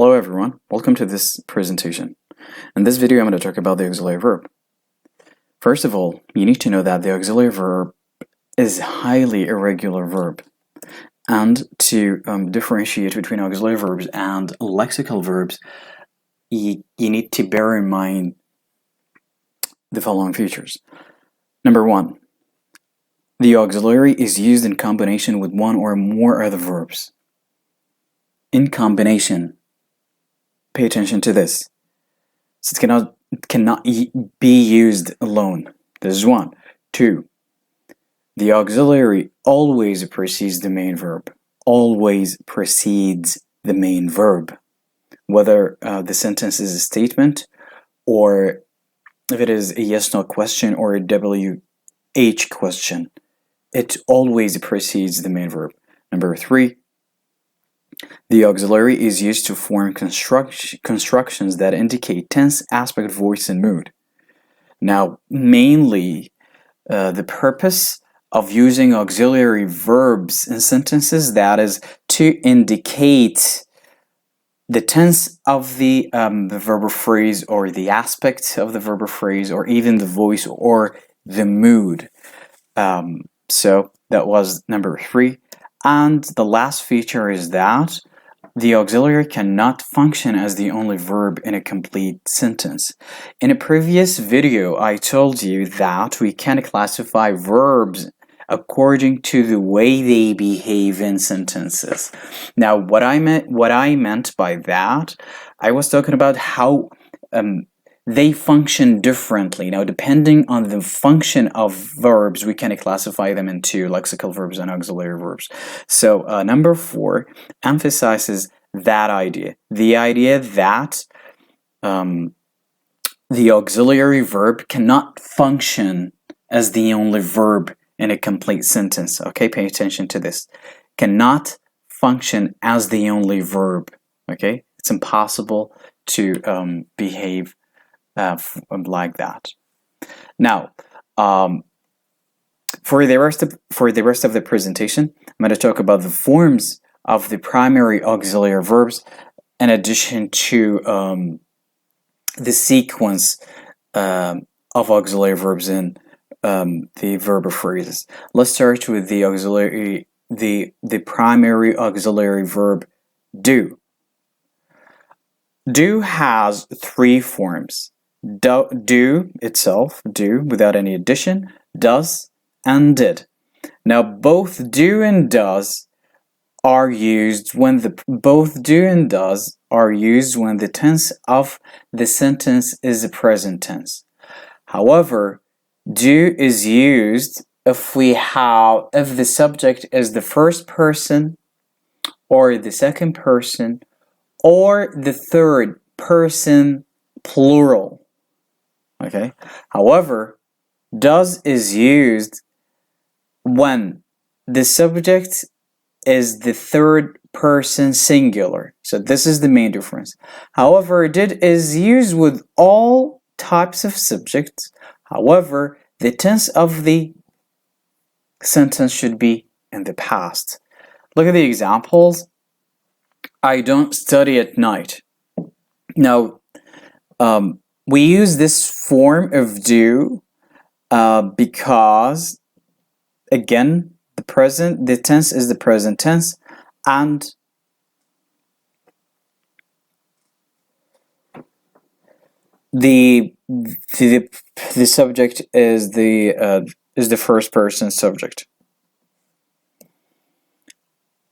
Hello everyone, welcome to this presentation. In this video I'm going to talk about the auxiliary verb. First of all, you need to know that the auxiliary verb is a highly irregular verb. And to differentiate between auxiliary verbs and lexical verbs, you need to bear in mind the following features. Number one, the auxiliary is used in combination with one or more other verbs. In combination. Pay attention to this. So it cannot be used alone. This is one. Two, the auxiliary always precedes the main verb. Always precedes the main verb. Whether the sentence is a statement, or if it is a yes-no question or a WH question, it always precedes the main verb. Number three, the auxiliary is used to form constructions that indicate tense, aspect, voice, and mood. Now, mainly, the purpose of using auxiliary verbs in sentences, that is to indicate the tense of the verb or phrase, or the aspect of the verb or phrase, or even the voice or the mood. So that was number three. And the last feature is that the auxiliary cannot function as the only verb in a complete sentence. In a previous video, I told you that we can classify verbs according to the way they behave in sentences. Now, what I meant by that, I was talking about how they function differently. Now, depending on the function of verbs, we can classify them into lexical verbs and auxiliary verbs. So, number four emphasizes that idea. The idea that the auxiliary verb cannot function as the only verb in a complete sentence. Okay, pay attention to this. Cannot function as the only verb. Okay, it's impossible to behave like that. Now, for the rest of the presentation, I'm going to talk about the forms of the primary auxiliary verbs, in addition to the sequence of auxiliary verbs in the verb or phrases. Let's start with the primary auxiliary verb do. Do has three forms. Do itself, do without any addition, does, and did. Now, both do and does are used when the tense of the sentence is a present tense. However, do is used if the subject is the first person, or the second person, or the third person plural. Okay. However, does is used when the subject is the third person singular. So this is the main difference. However, did is used with all types of subjects. However, the tense of the sentence should be in the past. Look at the examples. I don't study at night. Now, we use this form of do because, again, the tense is the present tense, and the subject is the first person subject.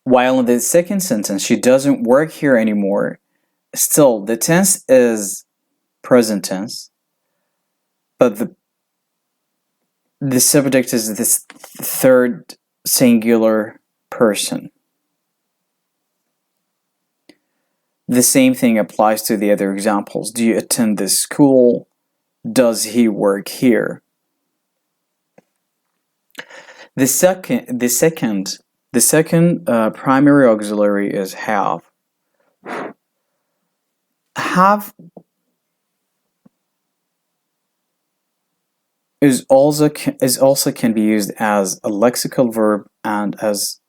While in the second sentence, she doesn't work here anymore. Still, the tense is present tense, but the subject is this third singular person. The same thing applies to the other examples. Do you attend this school? Does he work here? The second primary auxiliary is have. Have is also can be used as a lexical verb and as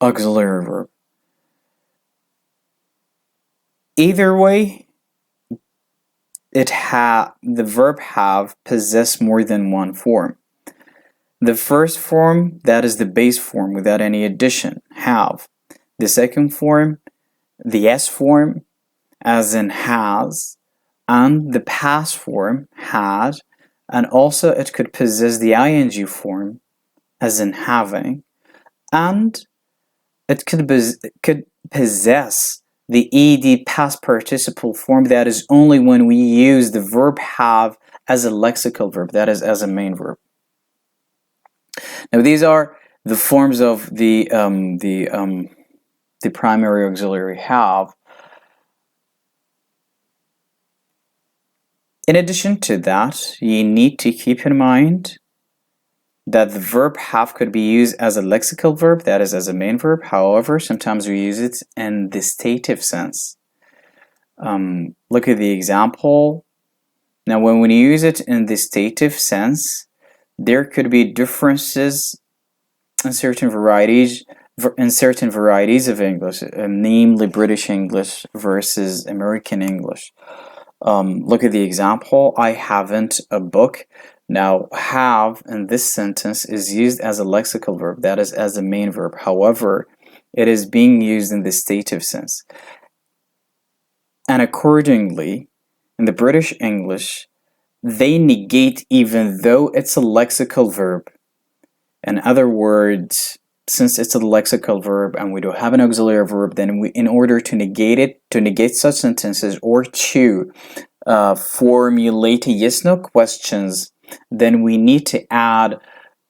auxiliary verb. Either way, the verb have possess more than one form. The first form, that is the base form without any addition, have. The second form, the S form, as in has, and the past form, had, and also it could possess the ing form, as in having, and it could possess the ed past participle form, that is only when we use the verb have as a lexical verb, that is as a main verb. Now these are the forms of the primary auxiliary have. In addition to that, you need to keep in mind that the verb have could be used as a lexical verb, that is as a main verb. However, sometimes we use it in the stative sense. Look at the example. Now, when we use it in the stative sense, there could be differences in certain varieties of English, namely British English versus American English. Look at the example. I haven't a book. Now, have in this sentence is used as a lexical verb, that is as a main verb. However, it is being used in the stative sense. And accordingly, in the British English, they negate even though it's a lexical verb. In other words, since it's a lexical verb and we don't have an auxiliary verb, then in order to negate such sentences or to formulate yes/no questions, then we need to add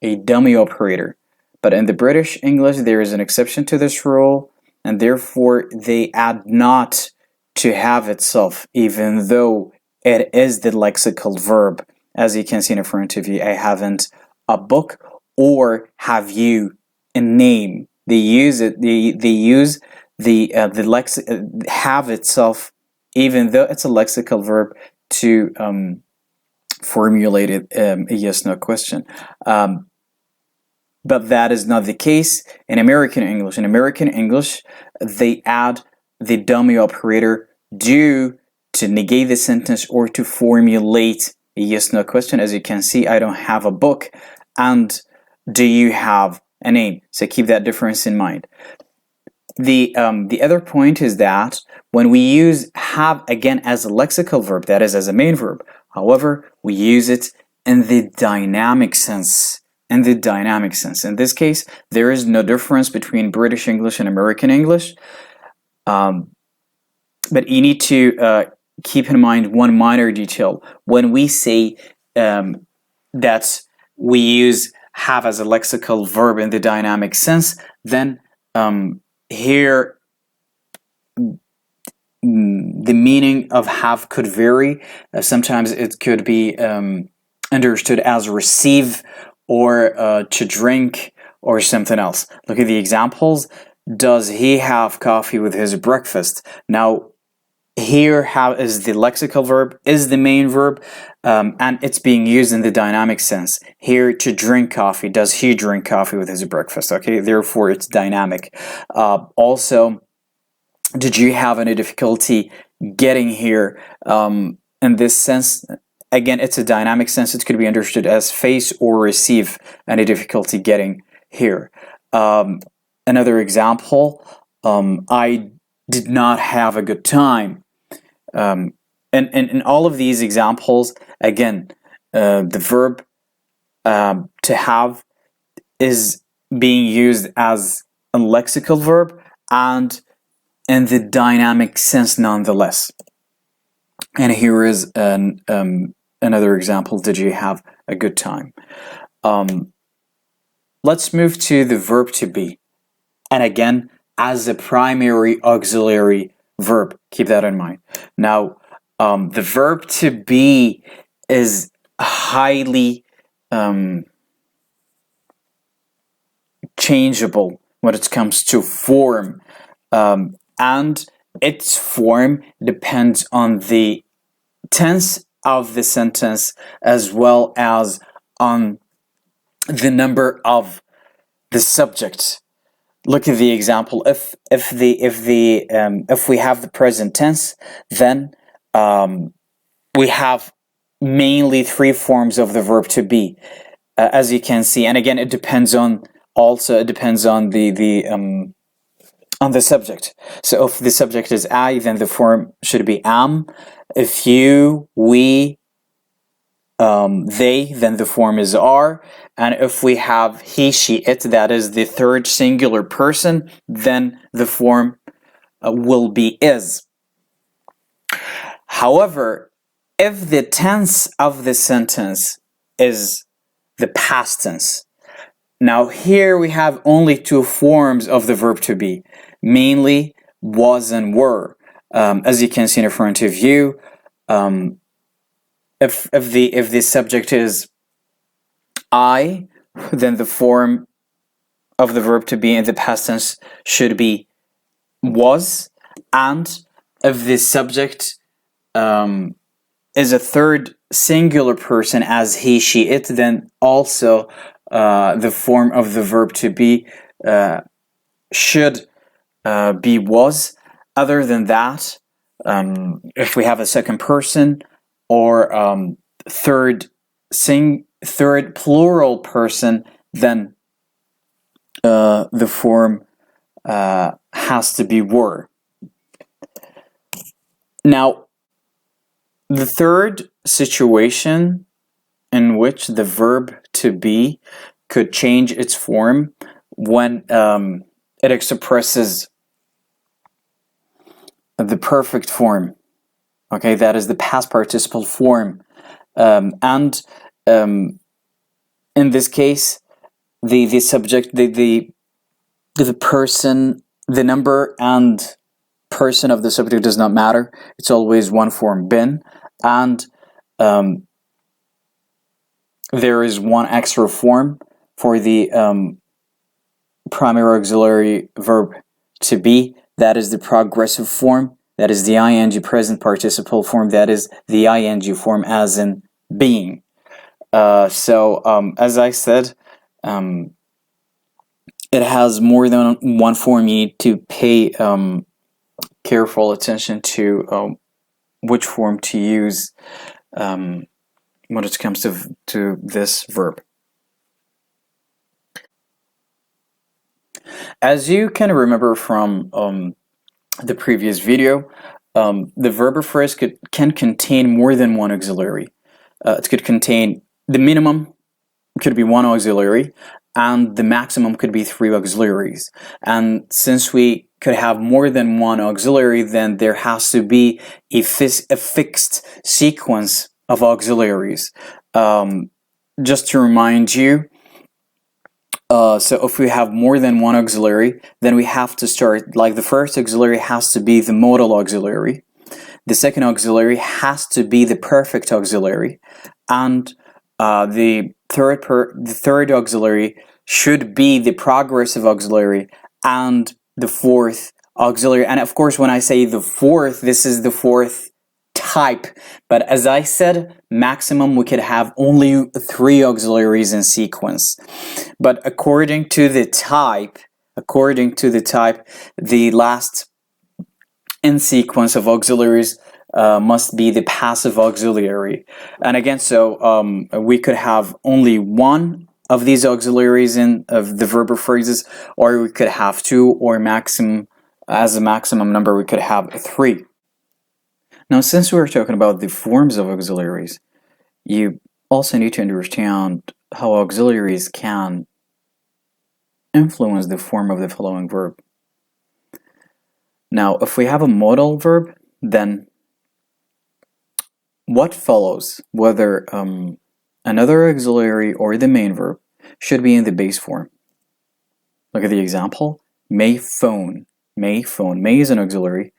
a dummy operator. But in the British English, there is an exception to this rule, and therefore they add not to have itself, even though it is the lexical verb. As you can see in front of you, I haven't a book, or have you a name. They use it. They use the have itself, even though it's a lexical verb, to formulate a yes/no question. But that is not the case in American English. In American English, they add the dummy operator due to negate the sentence or to formulate a yes/no question. As you can see, I don't have a book, and do you have a name? So keep that difference in mind. The other point is that when we use have again as a lexical verb, that is as a main verb, however, we use it in the dynamic sense. In this case, there is no difference between British English and American English. But you need to keep in mind one minor detail. When we say that we use have as a lexical verb in the dynamic sense, then here the meaning of have could vary. Sometimes it could be understood as receive, or to drink, or something else. Look at the examples. Does he have coffee with his breakfast? Now, here have is the lexical verb, is the main verb, and it's being used in the dynamic sense. Here, to drink coffee. Does he drink coffee with his breakfast? Okay, therefore it's dynamic. Also, did you have any difficulty getting here? In this sense, again, it's a dynamic sense. It could be understood as face or receive any difficulty getting here. Another example, I did not have a good time. And in all of these examples, again, the verb to have is being used as a lexical verb and in the dynamic sense nonetheless. And here is another example. Did you have a good time? Let's move to the verb to be. And again, as a primary auxiliary verb. Keep that in mind. Now, the verb to be is highly changeable when it comes to form. And its form depends on the tense of the sentence as well as on the number of the subject. look at the example. If we have the present tense, then we have mainly three forms of the verb to be, as you can see. And again, it depends on the subject. So if the subject is I, then the form should be am. If you, we, they, then the form is are. And if we have he, she, it, that is the third singular person, then the form will be is. However, if the tense of the sentence is the past tense, now here we have only two forms of the verb to be, mainly was and were. As you can see in front of you, if the subject is I, then the form of the verb to be in the past tense should be was, and if the subject is a third singular person as he, she, it, then also the form of the verb to be should be was. Other than that, if we have a second person or third plural person, then the form has to be were. Now, the third situation in which the verb to be could change its form when it expresses the perfect form. Okay, that is the past participle form, and in this case, the subject, the person, the number and person of the subject does not matter. It's always one form, been, and there is one extra form for the primary auxiliary verb to be. That is the progressive form. That is the ing present participle form. That is the ing form, as in being. So as I said, it has more than one form. You need to pay careful attention to which form to use when it comes to this verb. As you can remember from the previous video, the verb phrase can contain more than one auxiliary. It could contain the minimum could be one auxiliary, and the maximum could be three auxiliaries. And since we could have more than one auxiliary, then there has to be a fixed sequence of auxiliaries. Just to remind you, so if we have more than one auxiliary, then we have to start, like the first auxiliary has to be the modal auxiliary, the second auxiliary has to be the perfect auxiliary, and the third auxiliary should be the progressive auxiliary, and the fourth auxiliary. And of course, when I say the fourth, this is the fourth type. But as I said, maximum we could have only three auxiliaries in sequence. But according to the type, the last in sequence of auxiliaries must be the passive auxiliary. And again, so we could have only one of these auxiliaries of the verb phrases, or we could have two, or as a maximum number we could have three. Now, since we're talking about the forms of auxiliaries, you also need to understand how auxiliaries can influence the form of the following verb. Now, if we have a modal verb, then what follows, whether another auxiliary or the main verb, should be in the base form. Look at the example. May phone. May phone. May is an auxiliary.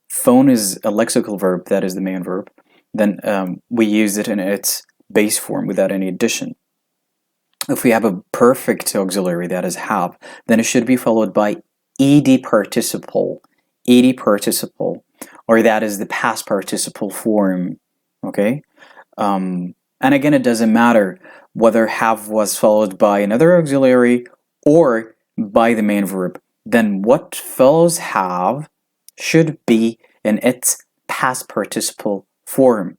Phone is a lexical verb, that is the main verb. Then we use it in its base form without any addition. If we have a perfect auxiliary, that is have, then it should be followed by ed participle, or that is the past participle form. Okay, and again, it doesn't matter whether have was followed by another auxiliary or by the main verb. then what follows have should be in its past participle form.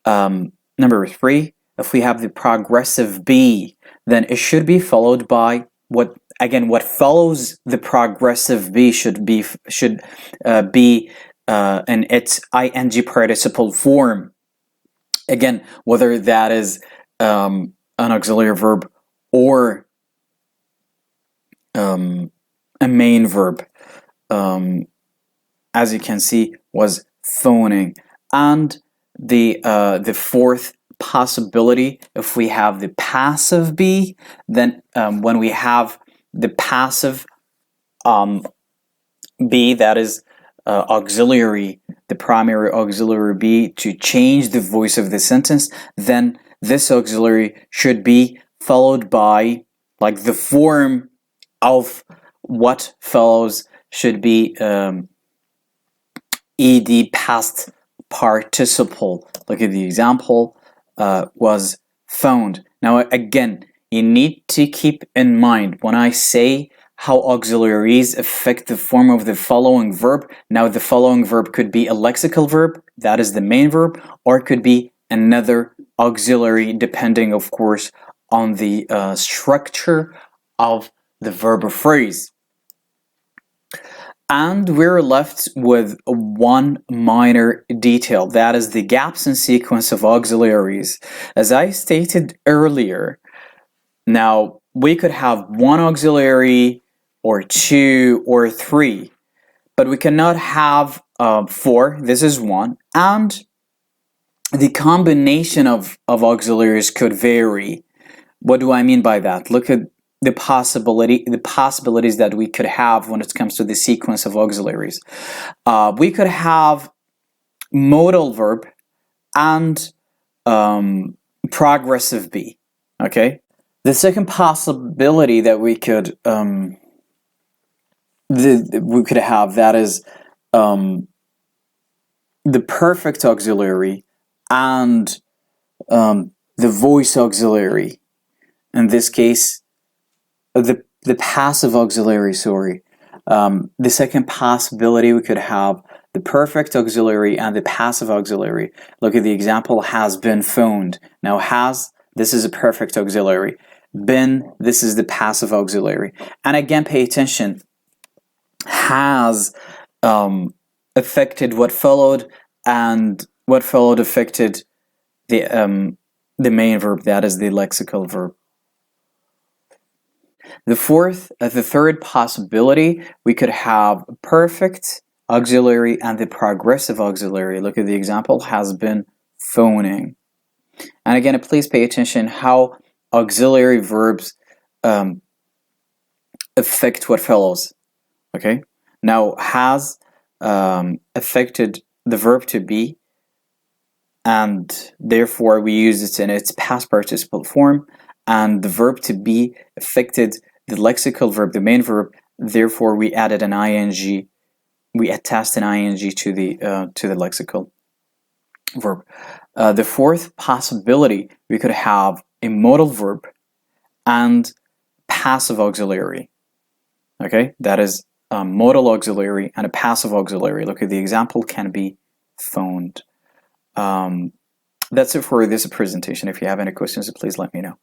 Number 3, if we have the progressive be, then it should be followed by what follows the progressive be should be in its ing participle form. Again, whether that is an auxiliary verb or a main verb, as you can see, was phoning. And the fourth possibility, if we have the passive be, then when we have the passive be, that is auxiliary, the primary auxiliary be, to change the voice of the sentence, then this auxiliary should be followed by, like, the form of what follows should be ed past participle. Look at the example, was phoned. Now again, you need to keep in mind when I say how auxiliaries affect the form of the following verb. Now the following verb could be a lexical verb, that is the main verb, or it could be another auxiliary, depending of course on the structure of the verb or phrase. And we're left with one minor detail, that is the gaps in sequence of auxiliaries. As I stated earlier, now we could have one auxiliary or two or three, but we cannot have four. This is one, and the combination of auxiliaries could vary. What do I mean by that? Look at the possibilities that we could have when it comes to the sequence of auxiliaries. We could have modal verb and progressive be. Okay. The second possibility that we could have, that is the perfect auxiliary and the voice auxiliary. In this case, the passive auxiliary, sorry. The second possibility, we could have the perfect auxiliary and the passive auxiliary. Look at the example, has been phoned. Now has, this is a perfect auxiliary. Been, this is the passive auxiliary. And again, pay attention. Has affected what followed, and what followed affected the main verb, that is the lexical verb. The third possibility, we could have perfect auxiliary and the progressive auxiliary. Look at the example, has been phoning. And again, please pay attention how auxiliary verbs affect what follows. Okay, now has affected the verb to be, and therefore we use it in its past participle form. And the verb to be affected the lexical verb, the main verb, therefore we added an ing, we attached an ing to the lexical verb. The fourth possibility, we could have a modal verb and passive auxiliary. Okay, that is a modal auxiliary and a passive auxiliary. Look at the example, can be phoned. That's it for this presentation. If you have any questions, please let me know.